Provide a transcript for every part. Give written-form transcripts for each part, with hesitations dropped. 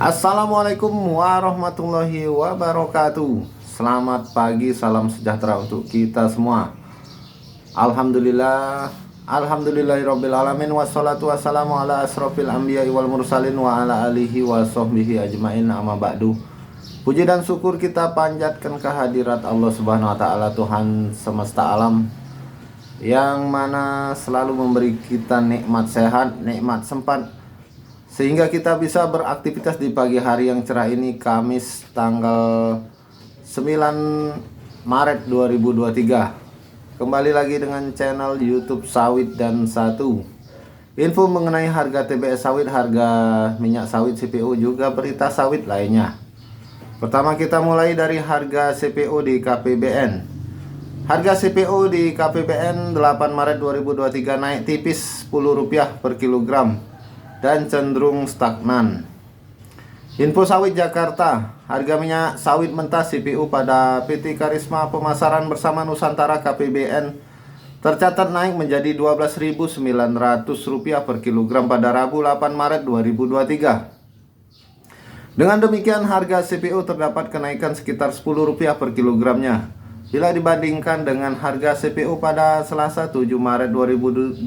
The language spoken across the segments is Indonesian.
Assalamualaikum warahmatullahi wabarakatuh. Selamat pagi, salam sejahtera untuk kita semua. Alhamdulillahirabbil alamin, wassalatu wassalamu ala asrofil anbiya'i wal mursalin wa ala alihi wa sahbihi ajmain, amma ba'du. Puji dan syukur kita panjatkan kehadirat Allah Subhanahu wa taala, Tuhan semesta alam, yang mana selalu memberi kita nikmat sehat, nikmat sempat, sehingga kita bisa beraktivitas di pagi hari yang cerah ini, Kamis tanggal 9 Maret 2023. Kembali lagi dengan channel YouTube Sawit dan Satu. Info mengenai harga TBS sawit, harga minyak sawit CPO, juga berita sawit lainnya. Pertama kita mulai dari harga CPO di KPBN. Harga CPO di KPBN 8 Maret 2023 naik tipis Rp10 per kilogram dan cenderung stagnan. Info sawit Jakarta, harga minyak sawit mentah CPO pada PT Karisma Pemasaran Bersama Nusantara KPBN tercatat naik menjadi Rp12.900 per kilogram pada Rabu 8 Maret 2023. Dengan demikian harga CPO terdapat kenaikan sekitar Rp10 per kilogramnya bila dibandingkan dengan harga CPO pada Selasa 7 Maret 2023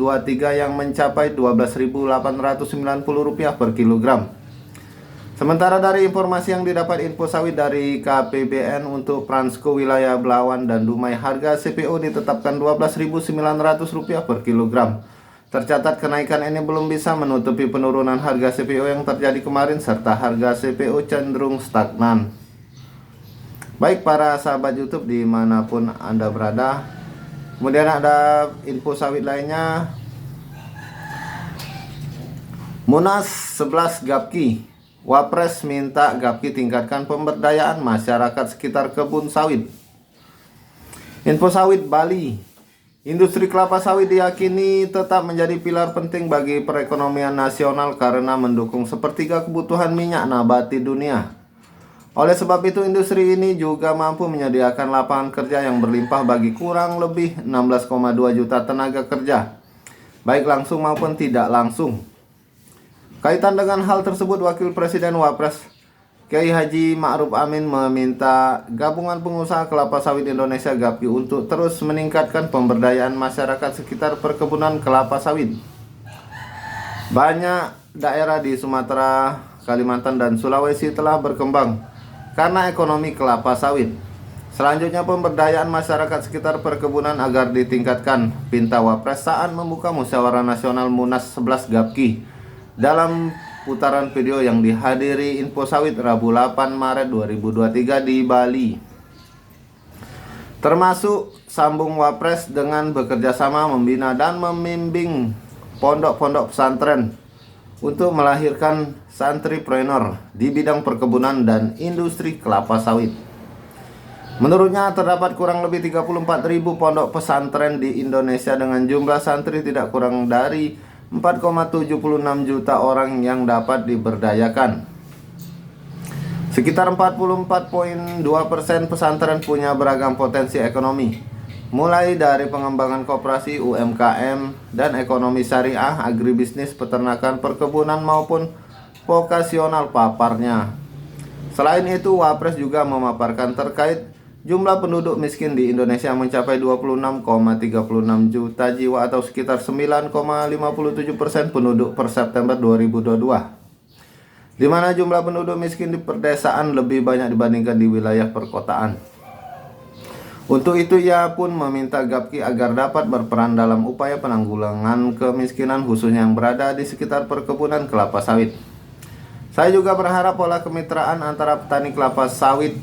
yang mencapai Rp12.890 per kilogram. Sementara dari informasi yang didapat Info Sawit dari KPBN untuk Fransko wilayah Belawan dan Dumai, harga CPO ditetapkan Rp12.900 per kilogram. Tercatat kenaikan ini belum bisa menutupi penurunan harga CPO yang terjadi kemarin, serta harga CPO cenderung stagnan. Baik para sahabat YouTube dimanapun Anda berada. Kemudian ada info sawit lainnya. Munas 11 Gapki, Wapres minta Gapki tingkatkan pemberdayaan masyarakat sekitar kebun sawit. Info sawit Bali, industri kelapa sawit diyakini tetap menjadi pilar penting bagi perekonomian nasional karena mendukung sepertiga kebutuhan minyak nabati dunia. Oleh sebab itu, industri ini juga mampu menyediakan lapangan kerja yang berlimpah bagi kurang lebih 16,2 juta tenaga kerja, baik langsung maupun tidak langsung. Kaitan dengan hal tersebut, Wakil Presiden Wapres Kiai Haji Ma'ruf Amin meminta Gabungan Pengusaha Kelapa Sawit Indonesia (GAPI) untuk terus meningkatkan pemberdayaan masyarakat sekitar perkebunan kelapa sawit. Banyak daerah di Sumatera, Kalimantan, dan Sulawesi telah berkembang karena ekonomi kelapa sawit. Selanjutnya, pemberdayaan masyarakat sekitar perkebunan agar ditingkatkan, pinta Wapres saat membuka musyawarah nasional Munas 11 Gapki dalam putaran video yang dihadiri Info Sawit Rabu 8 Maret 2023 di Bali. Termasuk sambung Wapres dengan bekerja sama membina dan membimbing pondok-pondok pesantren untuk melahirkan santripreneur di bidang perkebunan dan industri kelapa sawit. Menurutnya, terdapat kurang lebih 34.000 pondok pesantren di Indonesia dengan jumlah santri tidak kurang dari 4,76 juta orang yang dapat diberdayakan. Sekitar 44,2% pesantren punya beragam potensi ekonomi, mulai dari pengembangan koperasi, UMKM, dan ekonomi syariah, agribisnis, peternakan, perkebunan, maupun vokasional paparnya. Selain itu, Wapres juga memaparkan terkait jumlah penduduk miskin di Indonesia mencapai 26,36 juta jiwa atau sekitar 9,57% penduduk per September 2022. Di mana jumlah penduduk miskin di perdesaan lebih banyak dibandingkan di wilayah perkotaan. Untuk itu, ia pun meminta Gapki agar dapat berperan dalam upaya penanggulangan kemiskinan khususnya yang berada di sekitar perkebunan kelapa sawit. Saya juga berharap pola kemitraan antara petani kelapa sawit,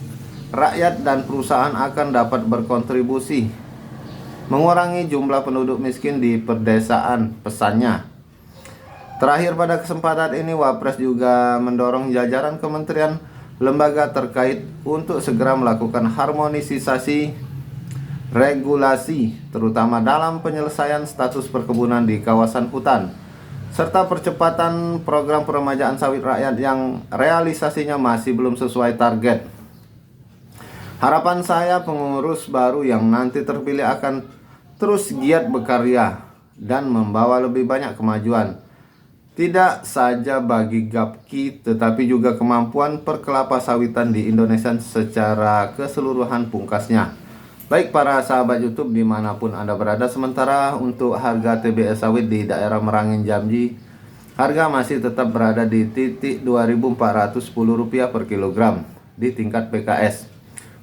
rakyat, dan perusahaan akan dapat berkontribusi mengurangi jumlah penduduk miskin di perdesaan, pesannya. Terakhir, pada kesempatan ini Wapres juga mendorong jajaran kementerian lembaga terkait untuk segera melakukan harmonisasi regulasi, terutama dalam penyelesaian status perkebunan di kawasan hutan, serta percepatan program peremajaan sawit rakyat yang realisasinya masih belum sesuai target. Harapan saya pengurus baru yang nanti terpilih akan terus giat berkarya dan membawa lebih banyak kemajuan. tidak saja bagi Gapki, tetapi juga kemampuan perkelapa sawitan di Indonesia secara keseluruhan pungkasnya. Baik para sahabat YouTube dimanapun Anda berada, sementara untuk harga TBS sawit di daerah Merangin Jambi, harga masih tetap berada di titik Rp2.410 per kilogram di tingkat PKS.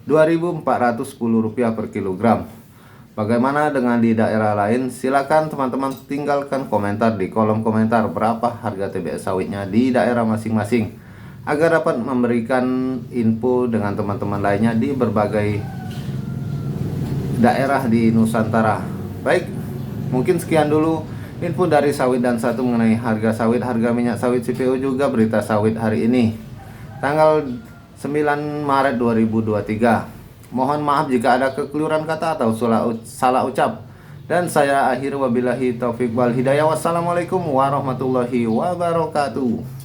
Rp2.410 per kilogram. Bagaimana dengan di daerah lain? Silakan teman-teman tinggalkan komentar di kolom komentar berapa harga TBS sawitnya di daerah masing-masing, agar dapat memberikan info dengan teman-teman lainnya di berbagai daerah di Nusantara. Baik, mungkin sekian dulu info dari Sawit dan Satu mengenai harga sawit, harga minyak sawit CPO, juga berita sawit hari ini tanggal 9 Maret 2023. Mohon maaf jika ada kekeliruan kata atau salah ucap. Dan saya akhiri wabillahi taufik wal hidayah. Wassalamualaikum warahmatullahi wabarakatuh.